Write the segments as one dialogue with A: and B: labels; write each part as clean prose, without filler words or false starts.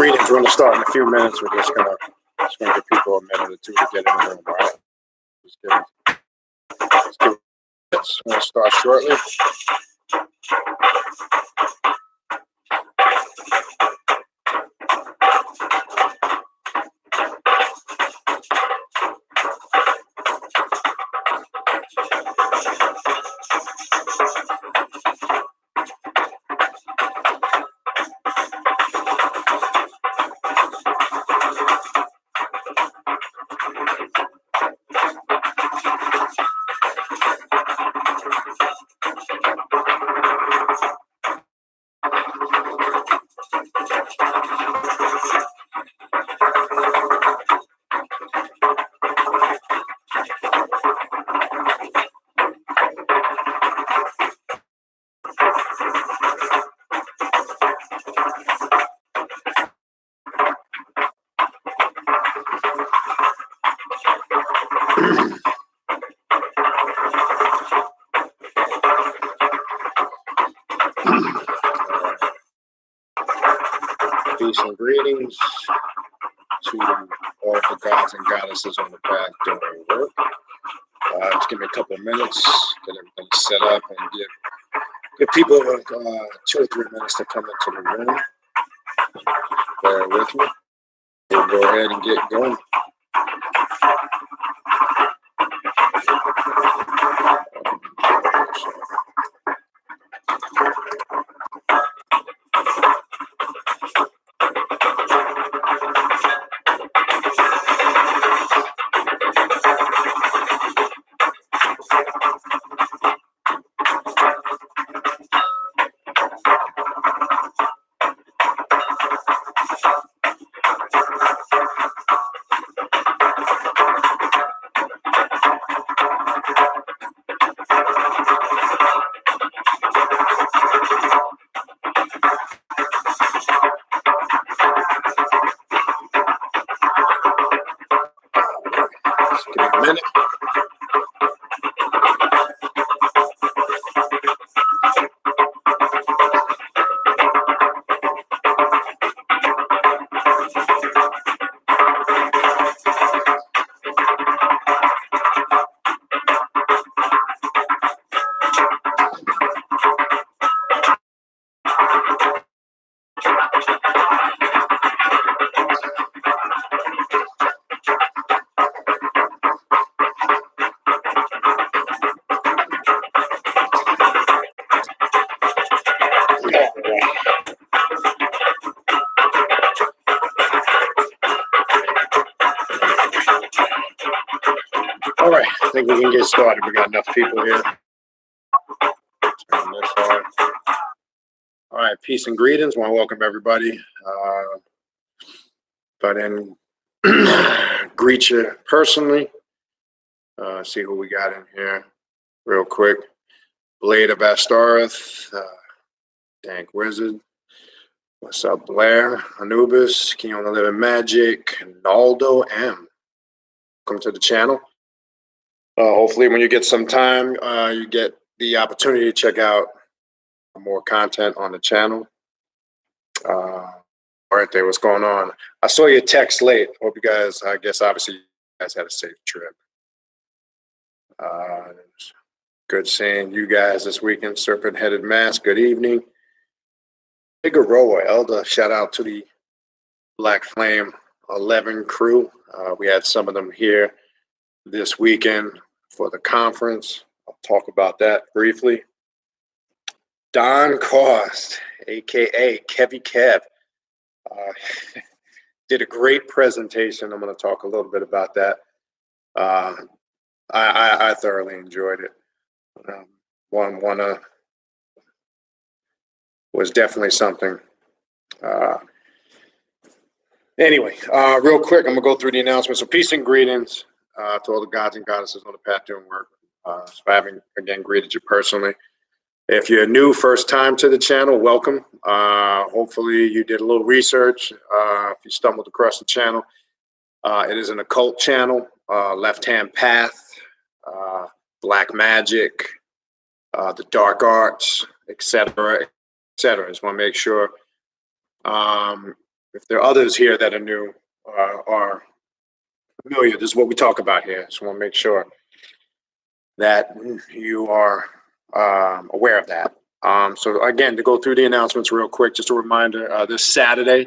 A: greetings. We're going to start in a few minutes. We're just going to give people a minute or two to get in the room. All right. We're going to start shortly. Peace and greetings to all the gods and goddesses on the path doing work. Just give me a couple of minutes, get everything set up, and give people 2 or 3 minutes to come into the room. Bear with me. We'll go ahead and get going. Just give me a minute. All right, I think we can get started. We got enough people here. Turn this on. All right, peace and greetings. Want to welcome everybody. But then greet you personally. See who we got in here real quick. Blade of Astareth, Dank Wizard. What's up, Blair? Anubis, King on the Living Magic, Naldo M. Welcome to the channel. Hopefully when you get some time, you get the opportunity to check out more content on the channel. All right there, what's going on? I saw your text late. Hope you guys, I guess obviously you guys had a safe trip. Good seeing you guys this weekend. Serpent-headed mask, good evening. Figueroa, Elder, shout out to the Black Flame 11 crew. We had some of them here this weekend for the conference. I'll talk about that briefly. Don Cost, aka Kevy Kev, did a great presentation. I'm going to talk a little bit about that. I thoroughly enjoyed it. One was definitely something. Anyway, real quick, I'm gonna go through the announcements. So peace and greetings to all the gods and goddesses on the path doing work. So I haven't again greeted you personally. If you're new, first time to the channel, welcome. Hopefully you did a little research. If you stumbled across the channel, it is an occult channel, left-hand path, black magic, the dark arts, etc., etc. Just want to make sure if there are others here that are new, are familiar, this is what we talk about here. Just want to make sure that you are aware of that. So again, to go through the announcements real quick, just a reminder, this Saturday,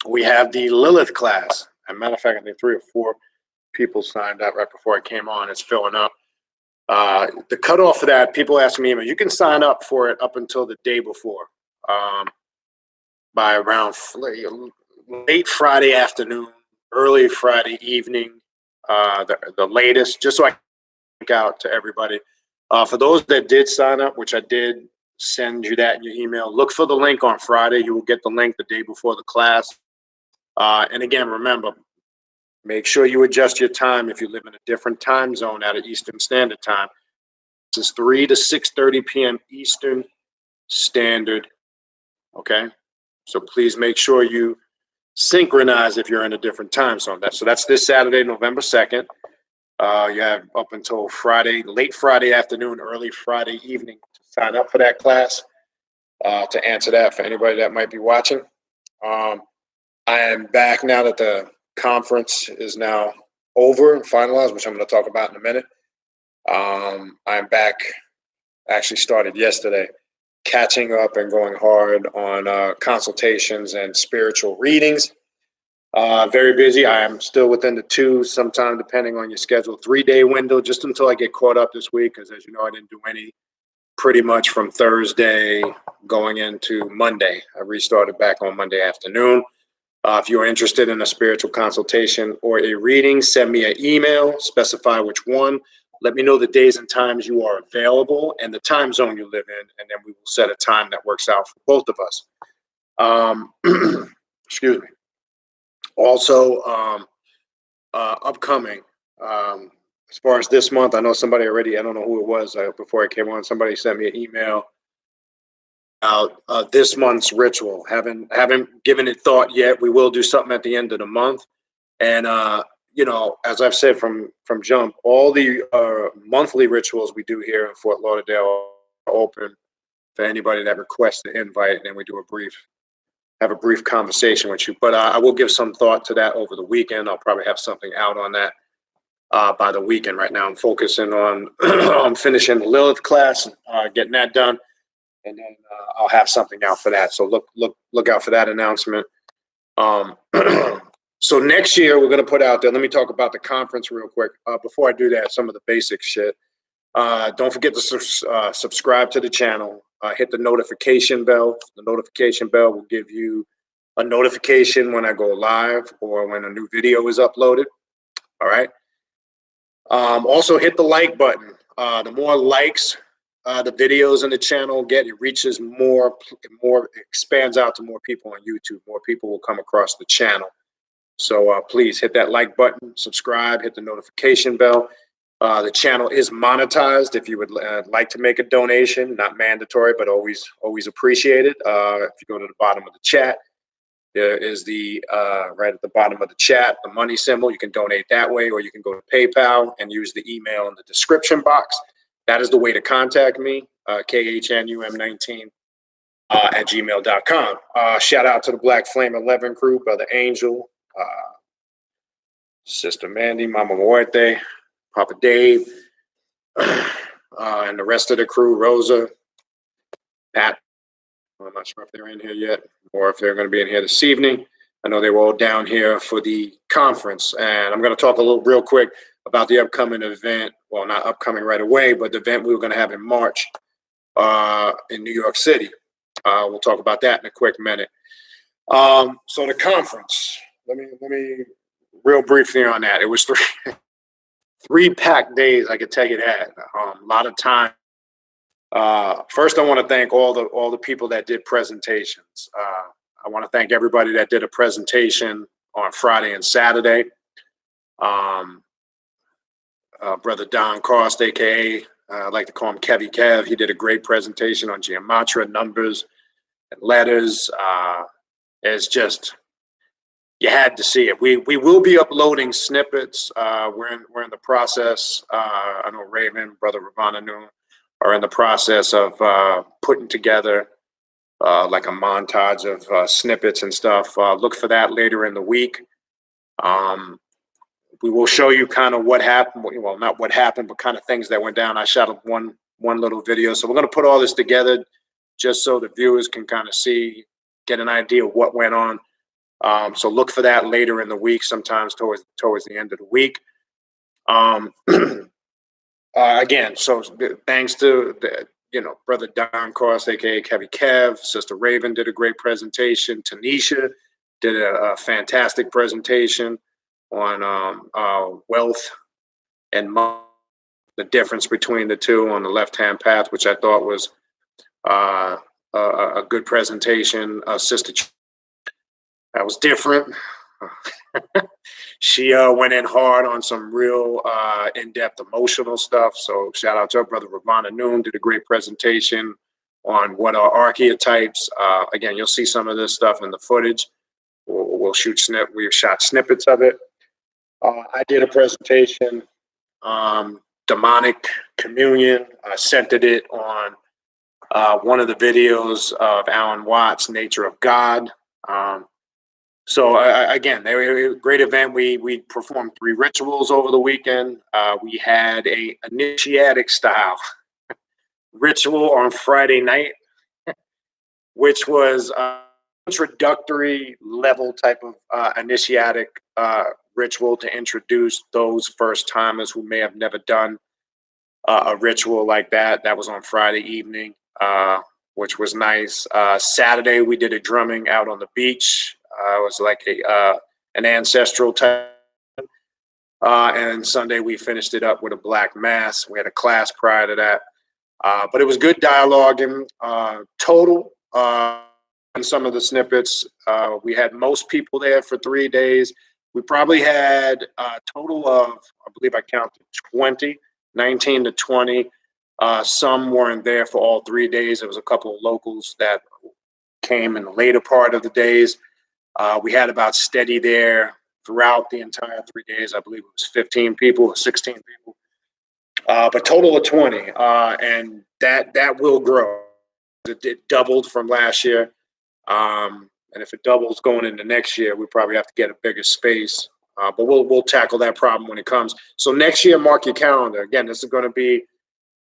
A: we have the Lilith class. As a matter of fact, I think 3 or 4 people signed up right before I came on. It's filling up. The cutoff for that, people ask me, you can sign up for it up until the day before, by around late Friday afternoon, early Friday evening, the latest, just so I can link out to everybody. For those that did sign up, which I did send you that in your email, look for the link on Friday. You will get the link the day before the class. And again, remember, make sure you adjust your time if you live in a different time zone out of Eastern Standard Time. This is 3 to 6:30 p.m. Eastern Standard. Okay, so please make sure you synchronize if you're in a different time zone. So that's this Saturday, November 2nd. You have up until Friday, late Friday afternoon, early Friday evening to sign up for that class. To answer that for anybody that might be watching. I am back now that the conference is now over and finalized, which I'm going to talk about in a minute. I'm back, actually started yesterday, catching up and going hard on consultations and spiritual readings. Very busy. I am still within the 2, sometime depending on your schedule, 3-day window, just until I get caught up this week, because as you know, I didn't do any pretty much from Thursday going into Monday. I restarted back on Monday afternoon. If you're interested in a spiritual consultation or a reading, send me an email, specify which one. Let me know the days and times you are available and the time zone you live in, and then we will set a time that works out for both of us. Excuse me. Also, upcoming, as far as this month, I know somebody already, I don't know who it was before I came on, somebody sent me an email about this month's ritual. Haven't given it thought yet. We will do something at the end of the month. And, as I've said from jump, all the monthly rituals we do here in Fort Lauderdale are open for anybody that requests the invite, and then we do have a brief conversation with you. But I will give some thought to that over the weekend. I'll probably have something out on that by the weekend. Right now I'm focusing on I'm finishing the Lilith class, getting that done, and then I'll have something out for that. So look out for that announcement. So next year we're going to put out there, let me talk about the conference real quick. Before I do that, some of the basic shit. Don't forget to subscribe to the channel. Hit the notification bell. The notification bell will give you a notification when I go live or when a new video is uploaded. All right. Also hit the like button. The more likes the videos in the channel get, it reaches more, expands out to more people on YouTube. More people will come across the channel. So please hit that like button, subscribe, hit the notification bell. The channel is monetized. If you would like to make a donation, not mandatory, but always appreciated. If you go to the bottom of the chat, there is the right at the bottom of the chat, the money symbol. You can donate that way, or you can go to PayPal and use the email in the description box. That is the way to contact me, KHNUM19 at gmail.com. Shout out to the Black Flame 11 crew, Brother Angel, Sister Mandy, Mama Muerte, Papa Dave, and the rest of the crew, Rosa, Pat. I'm not sure if they're in here yet or if they're going to be in here this evening. I know they were all down here for the conference, and I'm going to talk a little real quick about the upcoming event. Well, not upcoming right away, but the event we were going to have in March in New York City. We'll talk about that in a quick minute. So the conference, let me real briefly on that. It was three packed days, I could tell you that. A lot of time. First, I want to thank all the people that did presentations. I want to thank everybody that did a presentation on Friday and Saturday. Brother Don Cost, aka I like to call him Kevy Kev. He did a great presentation on gematria, numbers, and letters. It's just, you had to see it. We will be uploading snippets. We're in the process. I know Raven, Brother Ravana are in the process of putting together like a montage of snippets and stuff. Look for that later in the week. We will show you kind of what happened. Well, not what happened, but kind of things that went down. I shot one little video. So we're going to put all this together just so the viewers can kind of see, get an idea of what went on. So look for that later in the week, sometimes towards the end of the week. Again, so thanks to Brother Don Cost, aka Kevy Kev, Sister Raven did a great presentation. Tanisha did a fantastic presentation on wealth and money, the difference between the two on the left-hand path, which I thought was a good presentation. Sister, that was different. She went in hard on some real in-depth emotional stuff. So shout out to her. Brother Ravana Noon did a great presentation on what are archetypes. Again, you'll see some of this stuff in the footage. We shot snippets of it. I did a presentation, demonic communion. I centered it on one of the videos of Alan Watts' Nature of God. So again, they were a great event. We performed 3 rituals over the weekend. We had a initiatic style ritual on Friday night, which was introductory level type of initiatic ritual to introduce those first timers who may have never done a ritual like that. That was on Friday evening, which was nice. Saturday we did a drumming out on the beach. It was like an ancestral type. And Sunday we finished it up with a black mass. We had a class prior to that. But it was good dialoguing. Total, in some of the snippets, we had most people there for 3 days. We probably had a total of, I believe I counted 19 to 20. Some weren't there for all 3 days. There was a couple of locals that came in the later part of the days. We had about steady there throughout the entire 3 days. I believe it was 15 people or 16 people, but total of 20. And that will grow. It doubled from last year. And if it doubles going into next year, we probably have to get a bigger space. But we'll tackle that problem when it comes. So next year, mark your calendar. Again, this is going to be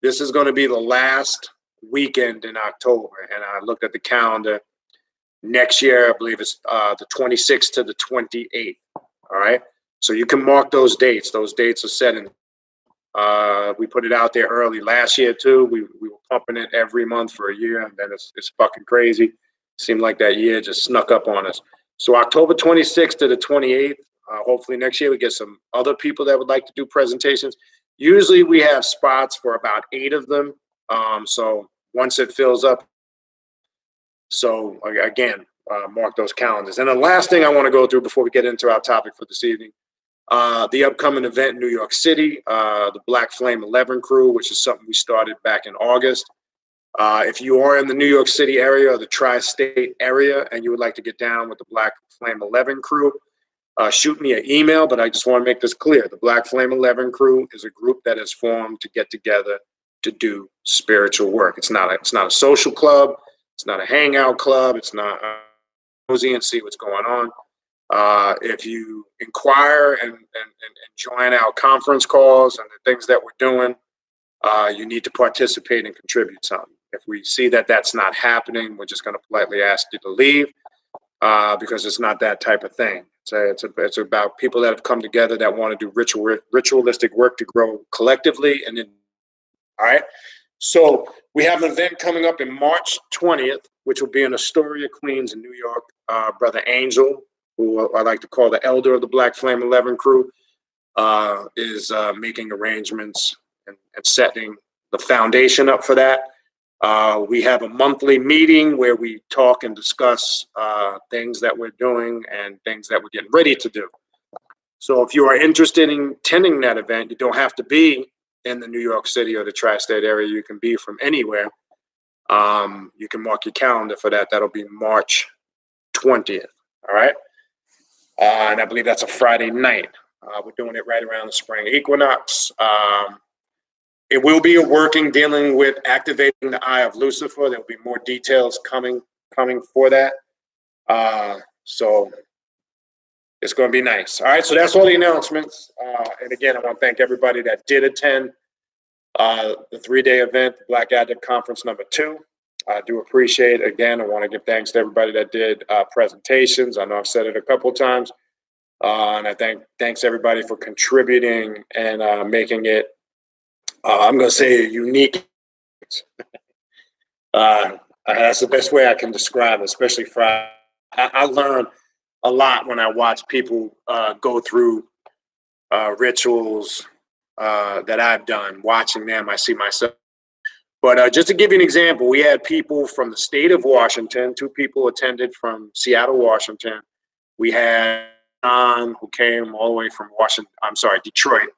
A: the last weekend in October. And I looked at the calendar. Next year, I believe it's the 26th to the 28th. All right. So you can mark those dates. Those dates are set in. We put it out there early last year too. We were pumping it every month for a year, and then it's fucking crazy. Seemed like that year just snuck up on us. So October 26th to the 28th. Hopefully next year we get some other people that would like to do presentations. Usually we have spots for about 8 of them. So once it fills up. So again, mark those calendars. And the last thing I want to go through before we get into our topic for this evening, the upcoming event in New York City, the Black Flame 11 crew, which is something we started back in August. If you are in the New York City area or the tri-state area and you would like to get down with the Black Flame 11 crew, shoot me an email, but I just want to make this clear. The Black Flame 11 crew is a group that is formed to get together to do spiritual work. It's not a social club. It's not a hangout club. It's not cozy and see what's going on. If you inquire and join our conference calls and the things that we're doing, you need to participate and contribute something. If we see that that's not happening, we're just going to politely ask you to leave because it's not that type of thing. It's about people that have come together that want to do ritualistic work to grow collectively. And then, all right. So we have an event coming up in March 20th, which will be in Astoria, Queens, in New York. Brother Angel, who I like to call the elder of the Black Flame 11 crew, is making arrangements and setting the foundation up for that. We have a monthly meeting where we talk and discuss things that we're doing and things that we're getting ready to do. So if you are interested in attending that event, you don't have to be in the New York City or the tri-state area. You can be from anywhere. You can mark your calendar for that. That'll be March 20th. All right. And I believe that's a Friday night. We're doing it right around the spring equinox. It will be a working dealing with activating the eye of Lucifer. There'll be more details coming coming for that. So it's going to be nice. All right, so that's all the announcements. And again, I want to thank everybody that did attend the 3-day event, the Black Addict Conference #2. I do appreciate it. Again, I want to give thanks to everybody that did presentations. I know I've said it a couple of times. And I thanks everybody for contributing and making it, I'm going to say, unique. That's the best way I can describe it, especially Friday. I learn a lot when I watch people go through rituals that I've done. Watching them, I see myself. But just to give you an example, we had people from the state of Washington. 2 people attended from Seattle, Washington. We had John, who came all the way from Detroit,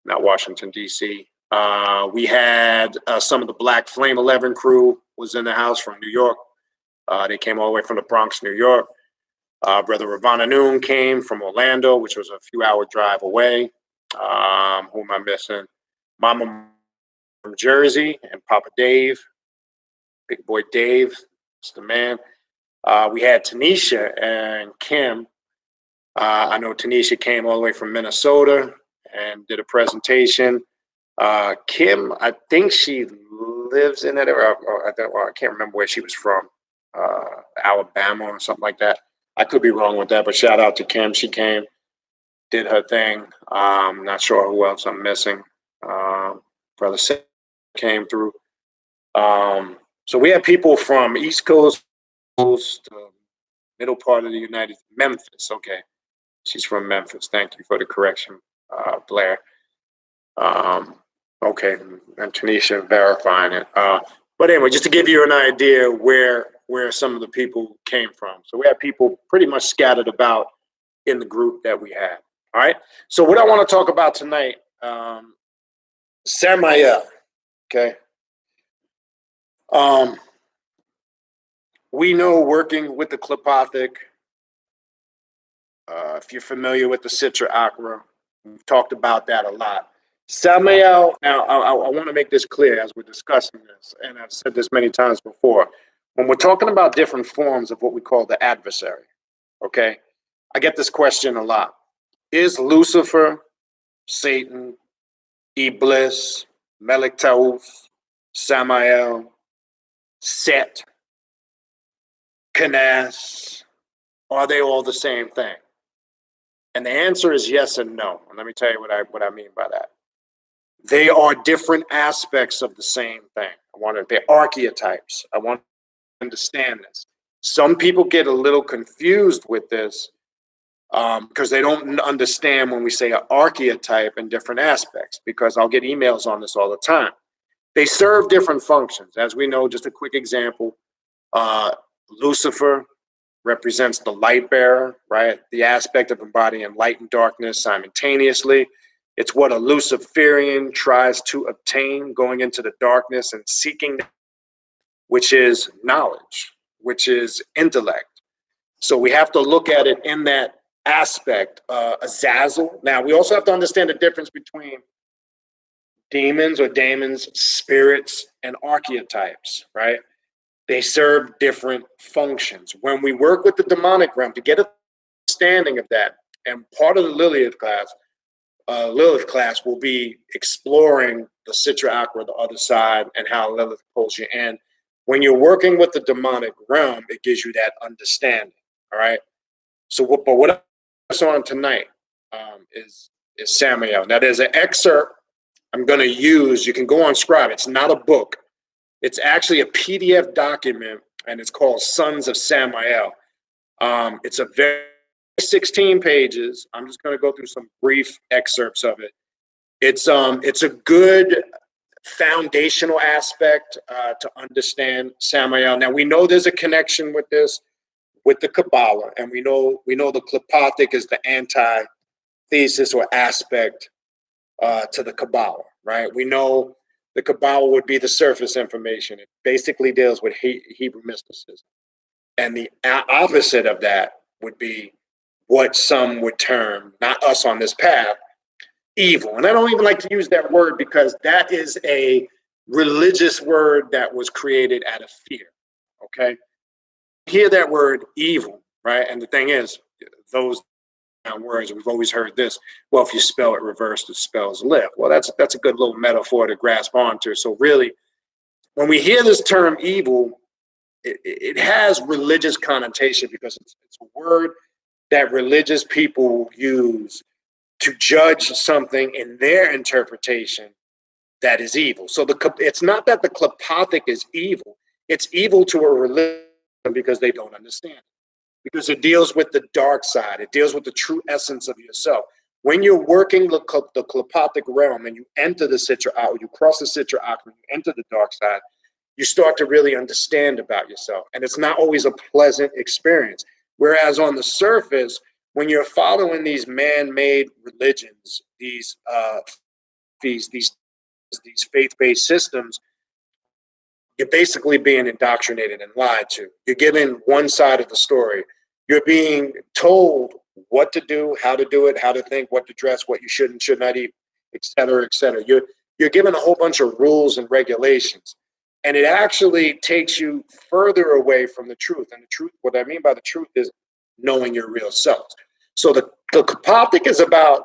A: not Washington, D.C. We had some of the Black Flame 11 crew was in the house from New York. They came all the way from the Bronx, New York. Brother Ravana Noon came from Orlando, which was a few-hour drive away. Who am I missing? Mama from Jersey and Papa Dave, Big Boy Dave, is the man. We had Tanisha and Kim. I know Tanisha came all the way from Minnesota and did a presentation. Kim, I think she lives in that area. I can't remember where she was from, Alabama or something like that. I could be wrong with that, but shout out to Kim. She came, did her thing. Not sure who else I'm missing. Brother Sid came through. So we had people from East Coast to middle part of the Memphis. Okay. She's from Memphis. Thank you for the correction, Blair. Okay, and Tanisha verifying it. But anyway, just to give you an idea where some of the people came from. So we had people pretty much scattered about in the group that we had. All right. So what I want to talk about tonight, Samael. Okay. We know working with the Klipothic, if you're familiar with the Citra Aqua, we've talked about that a lot. Samael, now I want to make this clear as we're discussing this, and I've said this many times before. When we're talking about different forms of what we call the adversary, okay, I get this question a lot. Is Lucifer, Satan, Iblis, Melech Taus, Samael, Set, Canas, are they all the same thing? And the answer is yes and no. And let me tell you what I mean by that. They are different aspects of the same thing. They're archetypes. I want to understand this. Some people get a little confused with this because they don't understand when we say an archetype and different aspects, because I'll get emails on this all the time. They serve different functions. As we know, just a quick example, Lucifer represents the light bearer, right? The aspect of embodying light and darkness simultaneously. It's what a Luciferian tries to obtain, going into the darkness and seeking, which is knowledge, which is intellect. So we have to look at it in that aspect, Azazel. Now, we also have to understand the difference between demons or daemons, spirits, and archetypes, right? They serve different functions. When we work with the demonic realm, to get an understanding of that, and part of the Lilith class will be exploring the Citra Aqua, the other side, and how Lilith pulls you in. When you're working with the demonic realm, it gives you that understanding, all right? So what I'm on tonight is Samael. Now, there's an excerpt I'm going to use. You can go on Scribe. It's not a book. It's actually a PDF document, and it's called Sons of Samael. It's a very 16 pages. I'm just going to go through some brief excerpts of it. It's a good foundational aspect to understand Samael. Now, we know there's a connection with this, with the Kabbalah, and we know the Klipothic is the antithesis or aspect to the Kabbalah, right? We know the Kabbalah would be the surface information. It basically deals with Hebrew mysticism. And the opposite of that would be what some would term, not us on this path, evil. And I don't even like to use that word because that is a religious word that was created out of fear, okay? hear that word evil, right? And the thing is, those words, we've always heard this. Well, if you spell it reversed, it spells live. Well, that's a good little metaphor to grasp onto. So really, when we hear this term evil, it has religious connotation because it's a word that religious people use to judge something in their interpretation that is evil. So it's not that the Klepothic is evil. It's evil to a religion because they don't understand it. Because it deals with the dark side. It deals with the true essence of yourself. When you're working the Klepothic realm and you enter the Sitra Achra, you cross the Sitra Achra, you enter the dark side, you start to really understand about yourself. And it's not always a pleasant experience. Whereas on the surface, when you're following these man-made religions, these faith-based systems, you're basically being indoctrinated and lied to. You're given one side of the story. You're being told what to do, how to think, what to dress, what you should and should not eat, et cetera, et cetera. You're given a whole bunch of rules and regulations. And it actually takes you further away from the truth. And the truth, what I mean by the truth is knowing your real self. So the Klepothic is about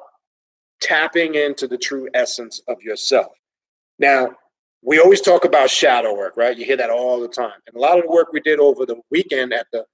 A: tapping into the true essence of yourself. Now, we always talk about shadow work, right? You hear that all the time. And a lot of the work we did over the weekend at the